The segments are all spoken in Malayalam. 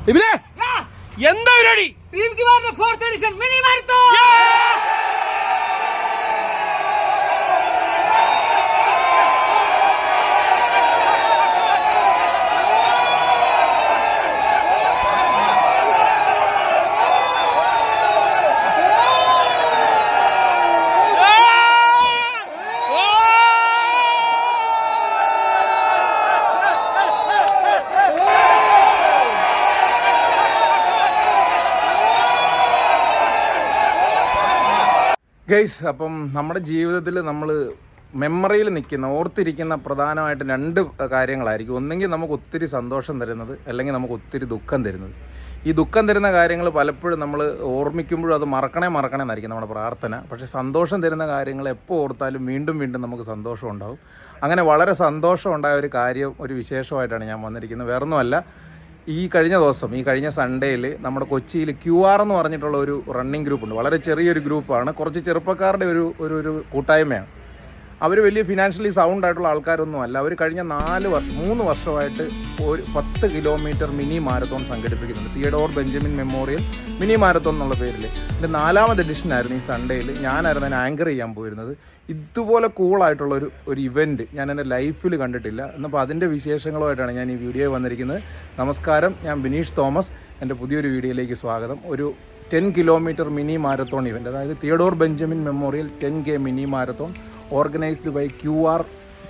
ഇവരെ എന്താ പരിപാടി? ടീം ക്യൂആറിന്റെ 4th edition mini marathon. Guys, അപ്പം നമ്മുടെ ജീവിതത്തിൽ നമ്മൾ മെമ്മറിയിൽ നിൽക്കുന്ന ഓർത്തിരിക്കുന്ന പ്രധാനമായിട്ട് രണ്ട് കാര്യങ്ങളായിരിക്കും. ഒന്നെങ്കിൽ നമുക്ക് ഒത്തിരി സന്തോഷം തരുന്നത്, അല്ലെങ്കിൽ നമുക്ക് ഒത്തിരി ദുഃഖം തരുന്നത്. ഈ ദുഃഖം തരുന്ന കാര്യങ്ങൾ പലപ്പോഴും നമ്മൾ ഓർമ്മിക്കുമ്പോഴും അത് മറക്കണേ എന്നായിരിക്കും നമ്മുടെ പ്രാർത്ഥന. പക്ഷേ സന്തോഷം തരുന്ന കാര്യങ്ങൾ എപ്പോൾ ഓർത്താലും വീണ്ടും വീണ്ടും നമുക്ക് സന്തോഷം ഉണ്ടാകും. അങ്ങനെ വളരെ സന്തോഷം ഉണ്ടായ ഒരു കാര്യം, ഒരു വിശേഷമായിട്ടാണ് ഞാൻ വന്നിരിക്കുന്നത്. വേറൊന്നുമല്ല, ഈ കഴിഞ്ഞ സൺഡേയിൽ നമ്മുടെ കൊച്ചിയിൽ QR എന്ന് പറഞ്ഞിട്ടുള്ള ഒരു റണ്ണിങ് ഗ്രൂപ്പുണ്ട്. വളരെ ചെറിയൊരു ഗ്രൂപ്പാണ്, കുറച്ച് ചെറുപ്പക്കാരുടെ ഒരു കൂട്ടായ്മയാണ്. അവർ വലിയ ഫിനാൻഷ്യലി സൗണ്ട് ആയിട്ടുള്ള ആൾക്കാരൊന്നും അല്ല. അവർ കഴിഞ്ഞ 3 വർഷമായിട്ട് ഒരു 10 കിലോമീറ്റർ മിനി മാരത്തോൺ സംഘടിപ്പിക്കുന്നുണ്ട്. Theodore Benjamin memorial mini marathon എന്നുള്ള പേരിൽ. ഇതിൻ്റെ 4ാമത് എഡിഷനായിരുന്നു ഈ സൺഡേയിൽ. ഞാനായിരുന്നു അതിനെ ആങ്കർ ചെയ്യാൻ പോയിരുന്നത്. ഇതുപോലെ കൂളായിട്ടുള്ള ഒരു ഇവൻറ്റ് ഞാൻ എൻ്റെ ലൈഫിൽ കണ്ടിട്ടില്ല. എന്നപ്പോൾ അതിൻ്റെ വിശേഷങ്ങളുമായിട്ടാണ് ഞാൻ ഈ വീഡിയോയിൽ വന്നിരിക്കുന്നത്. നമസ്കാരം, ഞാൻ ബിനീഷ് തോമസ്. എൻ്റെ പുതിയൊരു വീഡിയോയിലേക്ക് സ്വാഗതം. ഒരു 10 കിലോമീറ്റർ മിനി മാരത്തോൺ ഇവൻറ്റ്, അതായത് Theodore Benjamin memorial 10K mini marathon organised by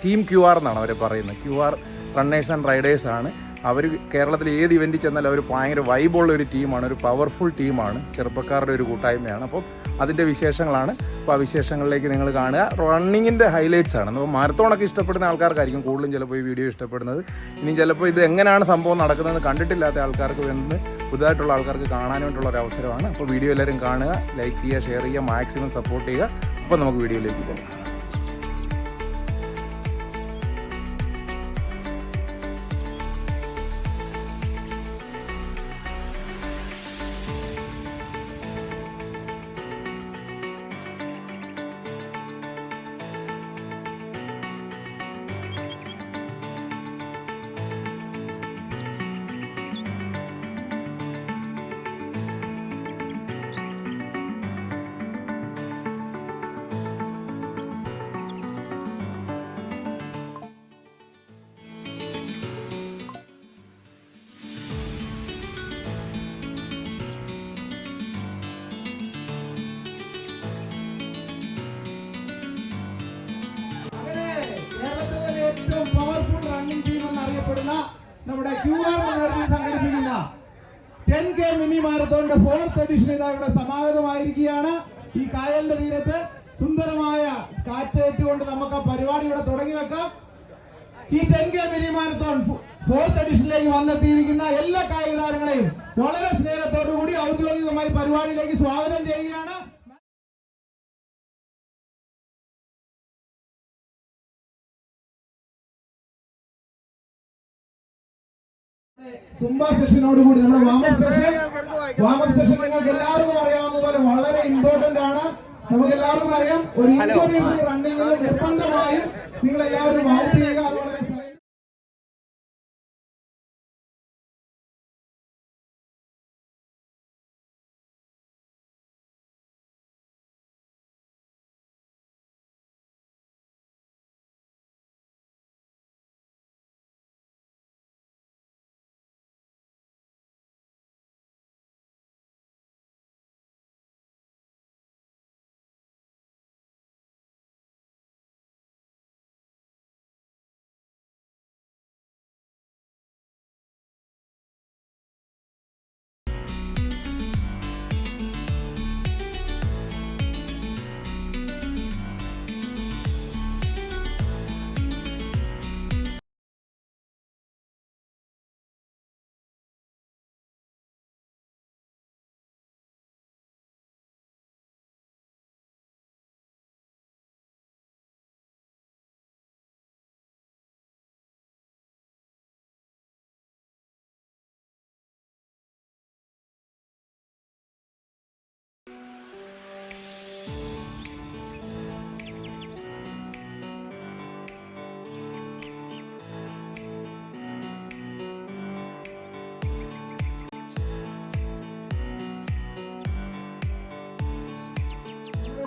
team QR എന്നാണ് അവർ പറയുന്നത്. QR റണ്ണേഴ്സ് ആൻഡ് റൈഡേഴ്സ് ആണ് അവർ. കേരളത്തിൽ ഏത് ഇവൻറ്റിൽ ചെന്നാലും അവർ ഭയങ്കര വൈബുള്ള ഒരു ടീമാണ്, ഒരു പവർഫുൾ ടീമാണ്, ചെറുപ്പക്കാരുടെ ഒരു കൂട്ടായ്മയാണ്. അപ്പോൾ അതിൻ്റെ വിശേഷങ്ങളാണ്. അപ്പോൾ ആ വിശേഷങ്ങളിലേക്ക് നിങ്ങൾ കാണുക. റണ്ണിങ്ങിൻ്റെ ഹൈലൈറ്റ്സ് ആണ്. അപ്പോൾ മാരത്തോണൊക്കെ ഇഷ്ടപ്പെടുന്ന ആൾക്കാർക്കായിരിക്കും കൂടുതലും ചിലപ്പോൾ ഈ വീഡിയോ ഇഷ്ടപ്പെടുന്നത്. ഇനി ചിലപ്പോൾ ഇത് എങ്ങനെയാണ് സംഭവം നടക്കുന്നതെന്ന് കണ്ടിട്ടില്ലാത്ത ആൾക്കാർക്ക് വേണ്ടി പുതുതായിട്ടുള്ള ആൾക്കാർക്ക് കാണാനായിട്ടുള്ള ഒരു അവസരമാണ്. അപ്പോൾ വീഡിയോ എല്ലാവരും കാണുക, ലൈക്ക് ചെയ്യുക, ഷെയർ ചെയ്യുക, മാക്സിമം സപ്പോർട്ട് ചെയ്യുക. അപ്പോൾ നമുക്ക് വീഡിയോയിലേക്ക് പോകാം. ഏറ്റവും പവർഫുൾ റണ്ണിംഗ് ടീം എന്നറിയപ്പെടുന്ന നമ്മുടെ QR നേതൃത്വത്തിൽ സംഘടിപ്പിക്കുന്ന 10K മിനി മാരത്തോണിന്റെ 4th എഡിഷൻ ഇതാ ഇവിടെ സമാഗതമായിരിക്കുകയാണ്. ഈ കായലിന്റെ തീരത്ത് സുന്ദരമായ കാറ്റേറ്റുകൊണ്ട് നമുക്ക് ആ പരിപാടി ഇവിടെ തുടങ്ങി വെക്കാം. ഈ 10K മിനി മാരത്തോൺ 4th എഡിഷനിലേക്ക് വന്നെത്തിയിരിക്കുന്ന എല്ലാ കായിക താരങ്ങളെയും വളരെ സ്നേഹത്തോടു കൂടി ഔദ്യോഗികമായി പരിപാടിയിലേക്ക് സ്വാഗതം ചെയ്യുകയാണ്. സുംബ സെഷനോട് കൂടി നമ്മുടെ വാമപ്പ് സെഷൻ നിങ്ങൾക്ക് എല്ലാവർക്കും അറിയാവുന്ന പോലെ വളരെ ഇമ്പോർട്ടന്റ് ആണ്. നമുക്ക് എല്ലാവർക്കും അറിയാം, ഒരു ഇൻഡോർ റണ്ണിങ്ങിൽ നിർബന്ധമായും നിങ്ങൾ എല്ലാവരും വാമപ്പ് ചെയ്യുക. അതുപോലെ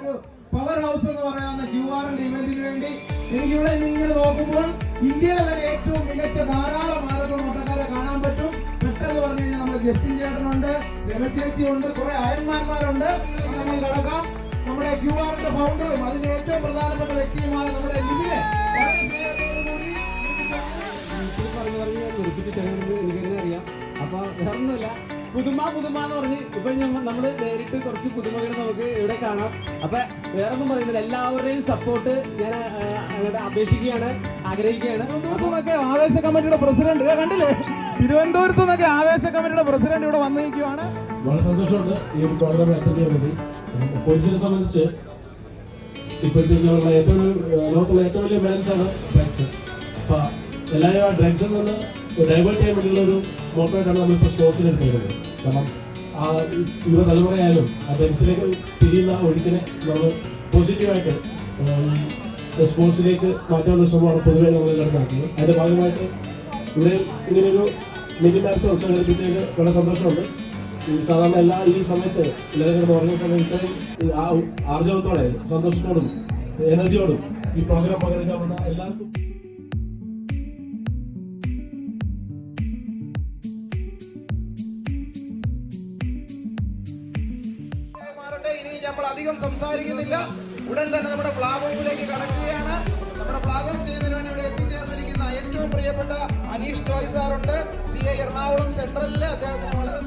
ഒരു പവർ ഹൗസ് എന്ന് പറയാവുന്ന QR-ന്റെ ഇവന്റിന് വേണ്ടി എനിക്കിവിടെ ഇങ്ങനെ നോക്കുമ്പോൾ ഇന്ത്യയിലെ തന്നെ ഏറ്റവും മികച്ച ധാരാളം മാരത്തോൺ ഓട്ടക്കാരെ കാണാൻ പറ്റും. പെട്ടെന്ന് പറഞ്ഞു കഴിഞ്ഞാൽ നമ്മുടെ ജസ്റ്റിൻ ചേട്ടനുണ്ട്, രമചേച്ചി ഉണ്ട്, കുറെ അയൽമാന്മാരുണ്ട്. നമുക്ക് കിടക്കാം. നമ്മുടെ QR-ന്റെ ഫൗണ്ടറും അതിന്റെ ഏറ്റവും പ്രധാനപ്പെട്ട വ്യക്തിയുമായ നമ്മുടെ ലിബിനെ വളരെ സ്നേഹത്തോടുകൂടി എനിക്കെങ്ങനെ അറിയാം. അപ്പൊ വേറൊന്നുമില്ല, പുതുമ എന്ന് പറഞ്ഞ് ഇപ്പൊ നമ്മള് നേരിട്ട് കുറച്ച് പുതുമകൾ നമുക്ക് ഇവിടെ കാണാം. അപ്പൊ വേറൊന്നും പറയുന്നില്ല, എല്ലാവരുടെയും സപ്പോർട്ട് ഞാൻ അങ്ങോട്ട് അപേക്ഷിക്കുകയാണ്, ആഗ്രഹിക്കുകയാണ്. തിരുവനന്തപുരത്തുനിന്നൊക്കെ ആവേശ കമ്മിറ്റിയുടെ പ്രസിഡന്റ് കണ്ടില്ലേ, തിരുവനന്തപുരത്തു നിന്നൊക്കെ ആവേശ കമ്മിറ്റിയുടെ പ്രസിഡന്റ് ഇവിടെ വന്നിരിക്കുകയാണ്. വളരെ സന്തോഷമുണ്ട് ഈ ഒരു പ്രോഗ്രാം അറ്റൻഡ് ചെയ്യാൻ വേണ്ടി. പോലീസിനെ സംബന്ധിച്ച് ഇപ്പോഴത്തേക്കുള്ള ലോകത്തുള്ള ഏറ്റവും വലിയ ബാലൻസാണ് ഡ്രഗ്സ്. അപ്പൊ എല്ലാവരും ആ ഡ്രഗ്സിൽ നിന്ന് ഡൈവേർട്ട് ചെയ്യാൻ വേണ്ടിയുള്ള ഒരു മോട്ടോറായിട്ടാണ് നമ്മളിപ്പോൾ സ്പോർട്സിൽ എടുക്കുന്നത്. കാരണം ആ യുവതലമുറയായാലും ആ ഡ്രഗ്സിലേക്ക് തിരിയുന്ന ഒഴുക്കിനെ നമ്മൾ പോസിറ്റീവായിട്ട് ഈ സ്പോർട്സിലേക്ക് മാറ്റാനുള്ള ശ്രമമാണ് പൊതുവെ നമ്മളെല്ലാം നടക്കുന്നത്. അതിന്റെ ഭാഗമായിട്ട് ഇവിടെ ഇങ്ങനെയൊരു മിനി മാരത്തോൺ സംഘടിപ്പിച്ചതിൽ വളരെ സന്തോഷമുണ്ട്. സാധാരണ ഈ സമയത്ത് എല്ലാവരും കിടന്ന് ഉറങ്ങുന്ന സമയത്ത് ആ ആർജവത്തോടെ സന്തോഷത്തോടും എനർജിയോടും ഈ പ്രോഗ്രാം പങ്കെടുക്കാൻ വന്ന എല്ലാവർക്കും ഇനി നമ്മൾ അധികം സംസാരിക്കുന്നില്ല. ഉടൻ തന്നെ നമ്മുടെ ഫ്ലാഗ് ഓഫിലേക്ക് കടക്കുകയാണ്. നമ്മുടെ ഫ്ലാഗ് ഓഫ് ചെയ്യുന്നതിന് വേണ്ടി ഇവിടെ എത്തിച്ചേർന്നിരിക്കുന്ന ഏറ്റവും പ്രിയപ്പെട്ട അനീഷ് ജോയ് സാറുണ്ട്, CI എറണാകുളം സെൻട്രലില്. അദ്ദേഹത്തിന് വളരെ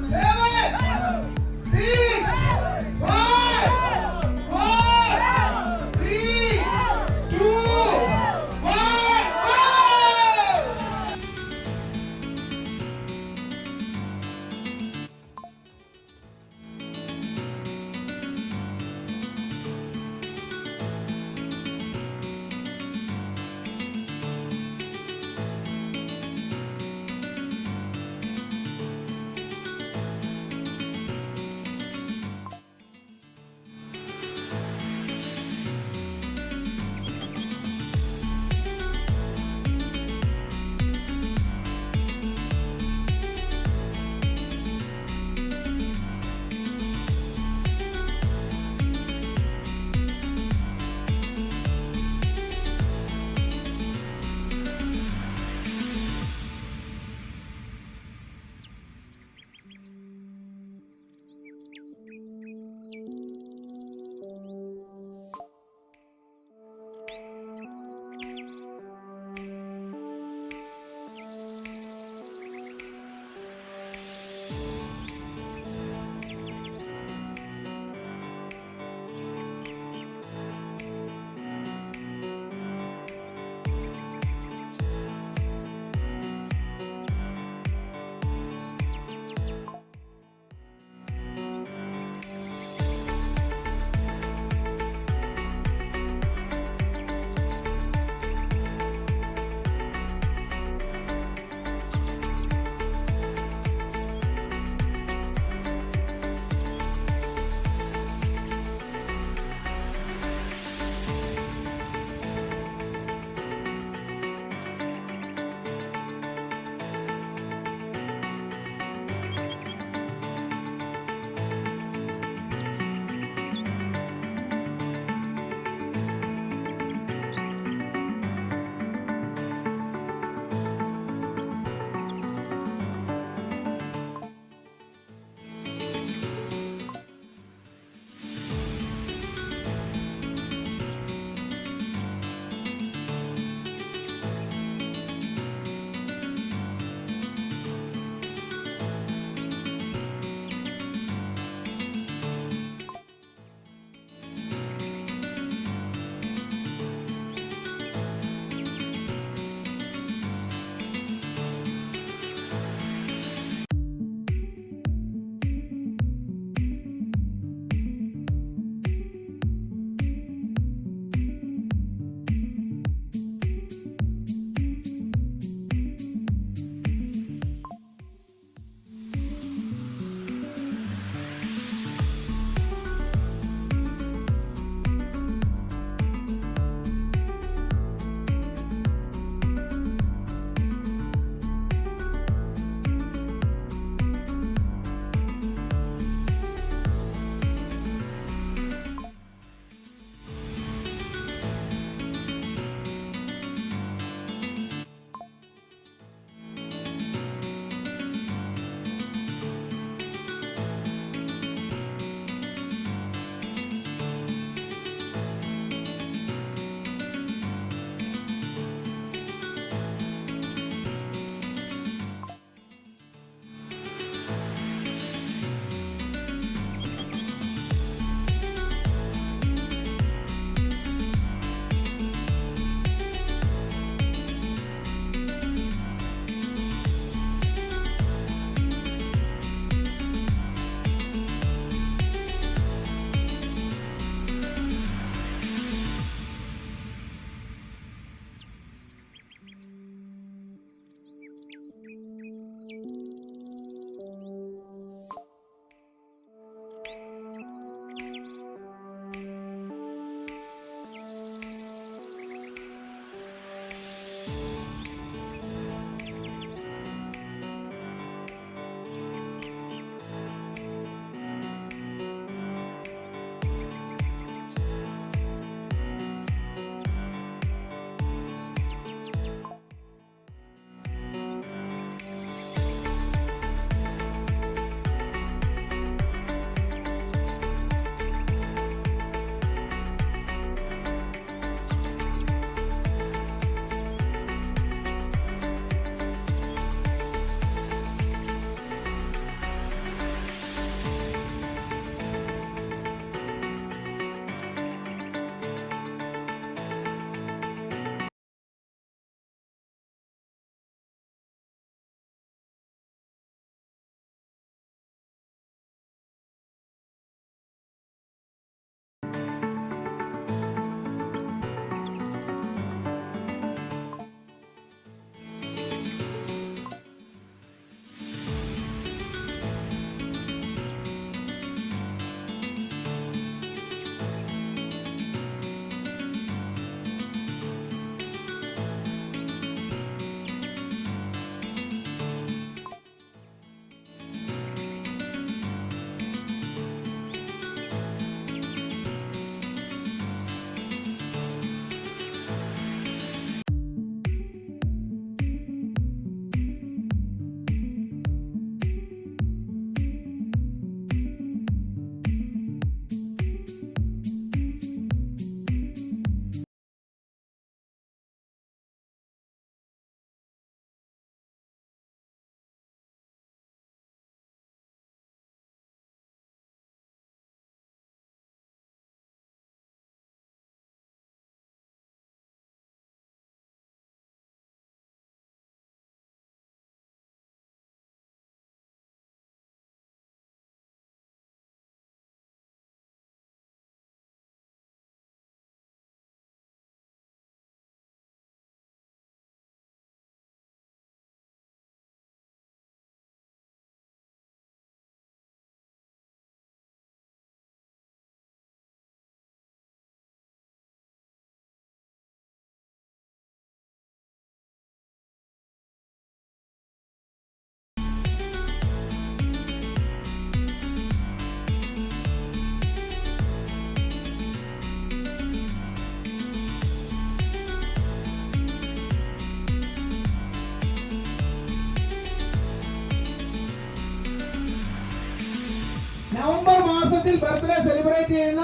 നവംബർ മാസത്തിൽ ബർത്ത്ഡേ സെലിബ്രേറ്റ് ചെയ്യുന്ന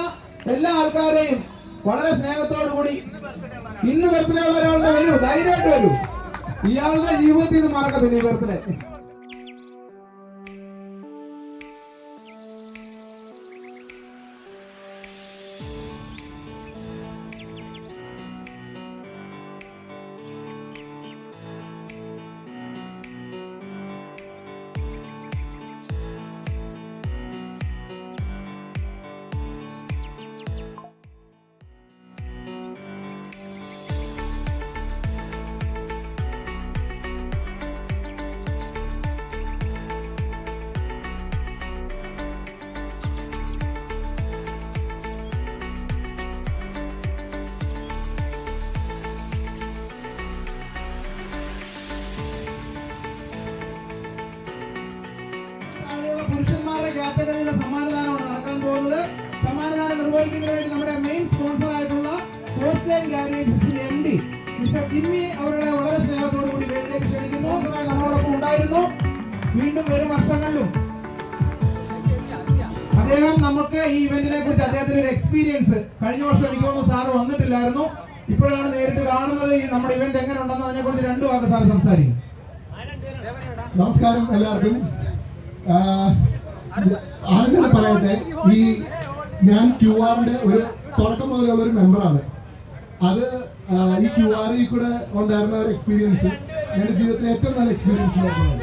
എല്ലാ ആൾക്കാരെയും വളരെ സ്നേഹത്തോടു കൂടി ഇന്ന് ബർത്ത്ഡേ ഉള്ള ഒരാളുടെ വരൂ, ധൈര്യമായിട്ട് വരൂ. ഇയാളുടെ ജീവിതത്തിൽ ഇത് മറക്കത്തില്ല ഈ ബർത്ത്ഡേ. പുരുഷന്മാരുടെ കാറ്റഗറിയിലെ സമ്മാനദാനമാണ് നടക്കാൻ പോകുന്നത്. സമ്മാനദാനം നിർവഹിക്കുന്നതിന് വേണ്ടി നമ്മുടെ മെയിൻ സ്പോൺസർ ആയിട്ടുള്ള കോസ്റ്റ് ലൈൻ ഗാരേജസിന്റെ MD മിസ്റ്റർ ജിമ്മി അവരുടെ വളരെ സ്നേഹത്തോടു കൂടി വേദിയിലേക്ക് ക്ഷണിക്കുന്നു. നമ്മളോടൊപ്പം ഉണ്ടായിരുന്നു, വീണ്ടും വരും വർഷങ്ങളിലും അദ്ദേഹം നമുക്ക് ഈ ഇവന്റിനെ കുറിച്ച് അദ്ദേഹത്തിന്റെ ഒരു എക്സ്പീരിയൻസ്, കഴിഞ്ഞ വർഷം എനിക്ക് തോന്നുന്നു സാറ് വന്നിട്ടില്ലായിരുന്നു, ഇപ്പോഴാണ് നേരിട്ട് കാണുന്നത്. ഈ നമ്മുടെ ഇവന്റ് എങ്ങനെ ഉണ്ടെന്ന് അതിനെ കുറിച്ച് 2 വാക്ക് സാറ് സംസാരിക്കും. നമസ്കാരം എല്ലാവർക്കും. ആദ്യം പറയട്ടെ, ഞാൻ QR-ന്റെ ഒരു തുടക്കം മുതലുള്ള ഒരു മെമ്പറാണ്. അത് ഈ QR-ൽ കൂടെ ഉണ്ടായിരുന്ന ഒരു എക്സ്പീരിയൻസ് എൻ്റെ ജീവിതത്തിലെ ഏറ്റവും നല്ല എക്സ്പീരിയൻസ് ആയിരുന്നു.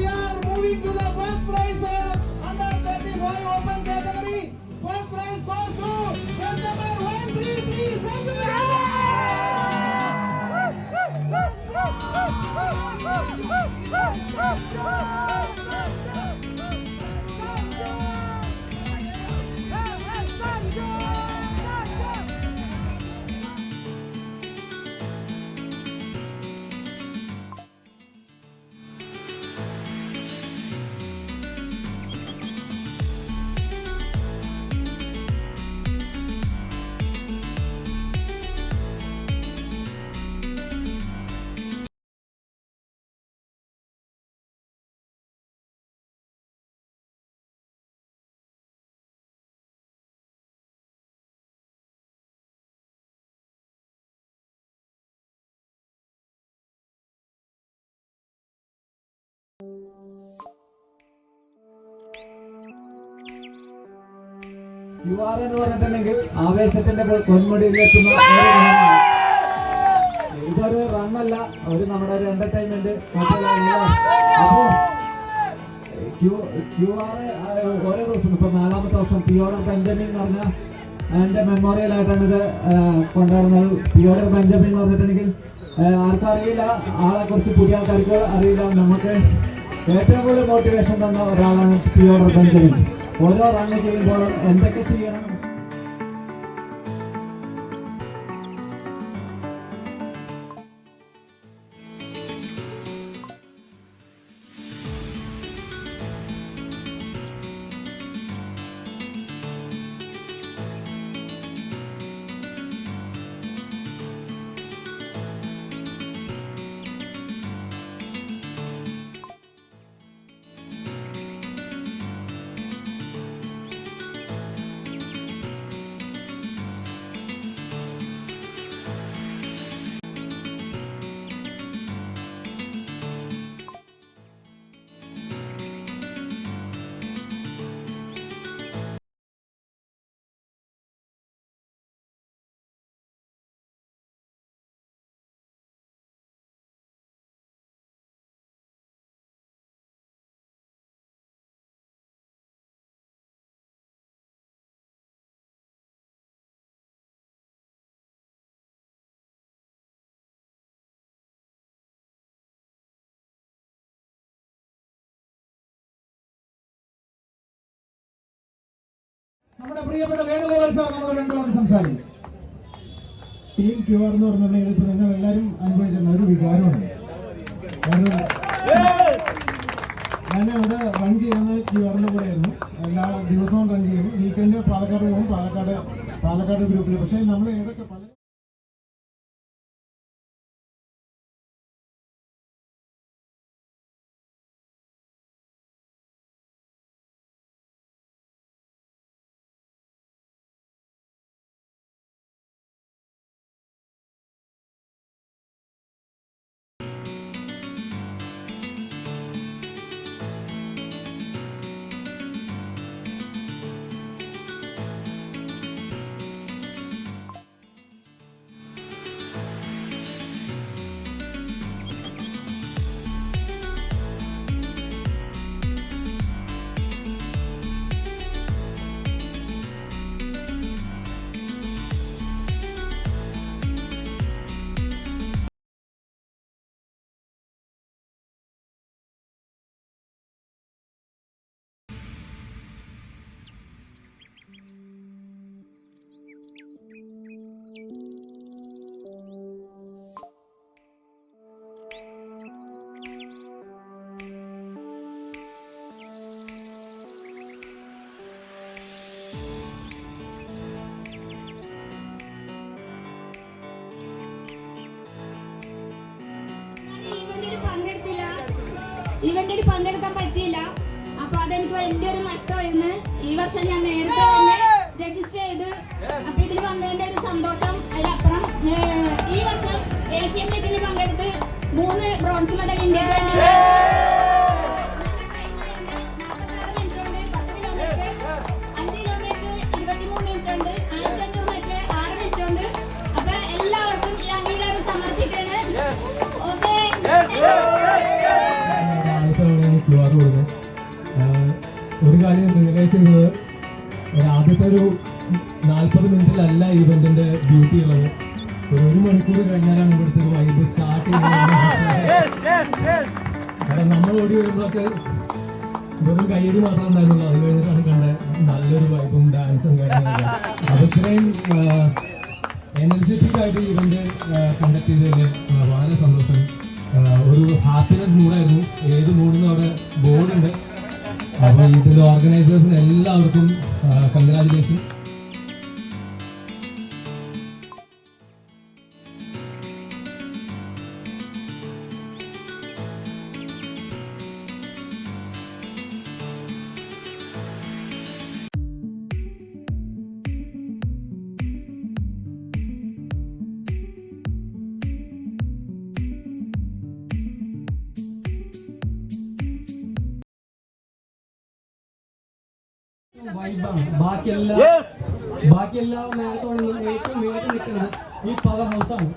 We are moving to the first prize under 35 open category. First prize goes to number 133. QR എന്ന് പറഞ്ഞിട്ടുണ്ടെങ്കിൽ ആവേശത്തിന്റെ പൊന്മുടിയിലെത്തുന്ന ഇതൊരു റണ്ണല്ല, ഒരു നമ്മുടെ ഒരു എന്റർടൈൻമെന്റ്. അപ്പോ QR ഓരോ ദിവസം ഇപ്പൊ 4ാമത്തെ വർഷം തിയോഡർ ബെഞ്ചമിൻ എന്ന് പറഞ്ഞ എന്റെ മെമ്മോറിയൽ ആയിട്ടാണ് ഇത് കൊണ്ടുവരുന്നത്. തിയോഡർ ബെഞ്ചമിൻ എന്ന് പറഞ്ഞിട്ടുണ്ടെങ്കിൽ ആർക്കറിയില്ല, ആളെ കുറിച്ച് പുതിയ ആൾക്കാർക്ക് അറിയില്ല. നമുക്ക് ഏറ്റവും കൂടുതൽ മോട്ടിവേഷൻ തന്ന ഒരാളാണ് തിയോഡർ ബെഞ്ചമിൻ. ഓരോ റണ്ണ് ചെയ്യുമ്പോൾ എന്തൊക്കെ ചെയ്യണം, നമ്മുടെ പ്രിയപ്പെട്ട വേണുഗോപാൽ സാർ നമ്മൾ രണ്ടു വാക്ക് സംസാരിക്കും. ടീം QR എന്ന് പറഞ്ഞിട്ടുണ്ടെങ്കിൽ ഇപ്പൊ നിങ്ങൾ എല്ലാവരും അനുഭവിച്ചിട്ടുണ്ട് ഒരു വികാരമാണ്. കാരണം ഞാൻ അവിടെ റൺ ചെയ്യുന്നത് QR കൂടെ ആയിരുന്നു. എല്ലാ ദിവസവും റൺ ചെയ്യും. വീക്കെൻഡ് പാലക്കാട് പോകും, പാലക്കാട് ഗ്രൂപ്പിൽ. പക്ഷേ നമ്മൾ ഏതൊക്കെ പല ഇവന്റിൽ പങ്കെടുക്കാൻ പറ്റിയില്ല. അപ്പൊ അതെനിക്ക് വലിയൊരു നഷ്ടമായിരുന്നു. ഈ വർഷം ഞാൻ നേരത്തെ തന്നെ രജിസ്റ്റർ ചെയ്ത് അപ്പൊ ഇതിൽ വന്നതിന്റെ ഒരു സന്തോഷം അതിലപ്പുറം ഈ വർഷം ഏഷ്യൻ മീറ്റിൽ പങ്കെടുത്ത് 3 ബ്രോൺസ് മെഡൽ ഇന്ത്യക്ക് വേണ്ടി 5 കിലോമീറ്റർ 23 മിനിറ്റ് ഉണ്ട്, 1500 മീറ്റർ 6 മിനിറ്റ് ഉണ്ട്. അപ്പൊ എല്ലാവർക്കും ഈ അംഗീകാരം സമർപ്പിക്കാണ്. ഓക്കെ QR കൊടുക്കുന്നത്. ഒരു കാര്യം റിയലൈസ് ചെയ്തത് ആദ്യത്തെ ഒരു 40 മിനിറ്റിലല്ല ഇവന്റിന്റെ ബ്യൂട്ടി ഉള്ളത്. ഒരു മണിക്കൂർ കഴിഞ്ഞാലാണ് ഇവിടുത്തെ ഒരു വൈബ് സ്റ്റാർട്ട് ചെയ്യുന്നത്. കാരണം നമ്മൾ ഓടി വരുമ്പോഴൊക്കെ വെറും കയ്യടി മാത്രമേ ഉണ്ടായിരുന്നുള്ളൂ. അത് കഴിഞ്ഞിട്ടാണ് കണ്ട നല്ലൊരു വൈബും ഡാൻസും കാര്യങ്ങളൊക്കെ. അത് ഇത്രയും എനർജറ്റിക് ആയിട്ട് ഇവന്റ് കണ്ടക്ട് ചെയ്തതിൽ വളരെ സന്തോഷം. ഒരു ഹാപ്പിനെസ് മൂഡായിരുന്നു. ഏത് മൂഡിനും അവിടെ ബോർഡുണ്ട്. അപ്പോൾ ഇതിൻ്റെ ഓർഗനൈസേഴ്സിന് എല്ലാവർക്കും കൺഗ്രാജുലേഷൻസ്. ബാക്കിയെല്ലാ മാരത്തോണിലും ഏറ്റവും മികച്ച നിൽക്കുന്നത് ഈ പവർ ഹൗസാണ്.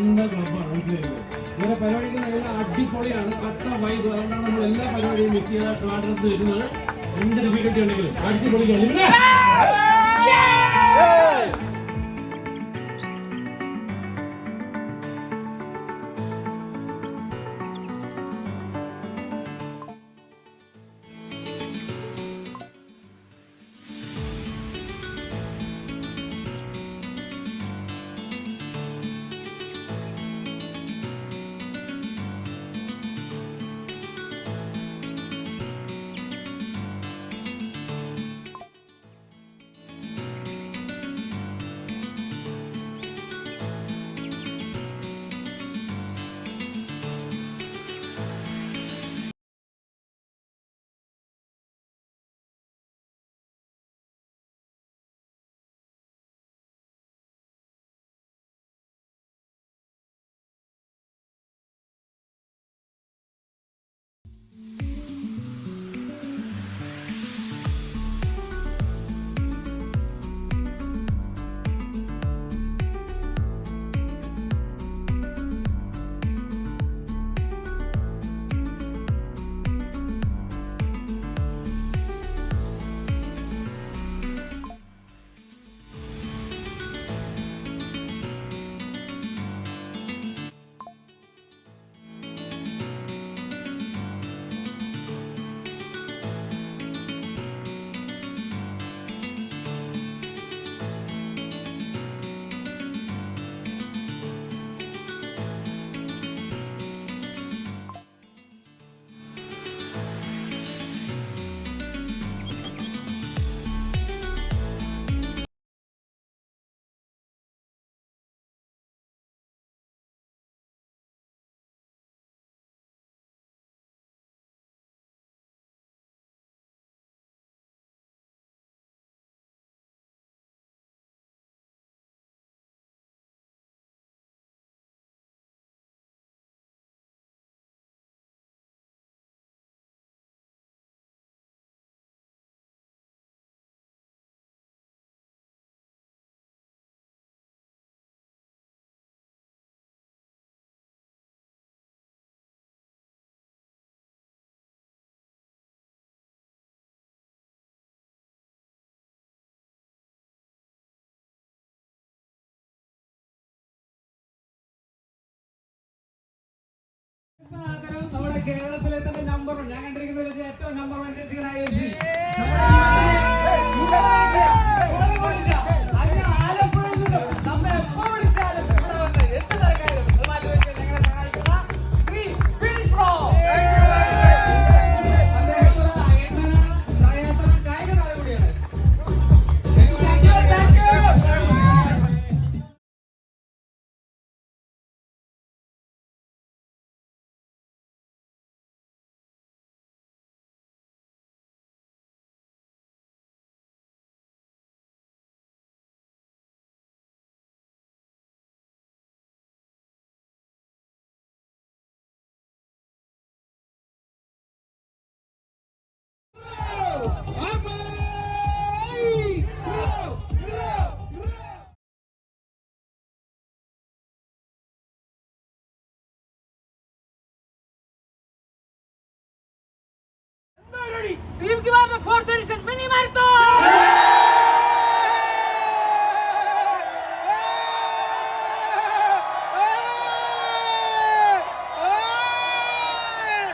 നല്ല ക്ലബ്ബാണ്, മനസ്സിലായില്ലേ? ഇവരെ പരിപാടിക്ക് നല്ല അടിപൊളിയാണ്, കട്ട വൈബ്. അതുകൊണ്ടാണ് നമ്മൾ എല്ലാ പരിപാടിയും മിസ് ചെയ്ത ട്രിവാൻഡ്രത്ത് വരുന്നത്. എന്ത് ഡിഫിക്കൽട്ടി ഉണ്ടെങ്കിലും അടിച്ചു പൊളിക്കാൻ. നമ്മുടെ കേരളത്തിലെ തന്നെ നമ്പർ 1, ഞാൻ കണ്ടിരിക്കുന്നതിൽ ഏറ്റവും നമ്പർ 1 ആലപ്പുഴയിൽ നിന്നും നമ്മെ എപ്പോൾ വിളിച്ചാലും ഇവിടെ വന്ന് എന്ത് തിരക്കായാലും ഞങ്ങളെ സഹായിക്കുന്ന ശ്രീ ഫിനിഷ് പ്രോ. അദ്ദേഹം ഒരു അയൺമാനാണ്, സഹയാത്രൻ, കായിക താരം കൂടിയാണ്. Team Kebab 4th edition mini marathon.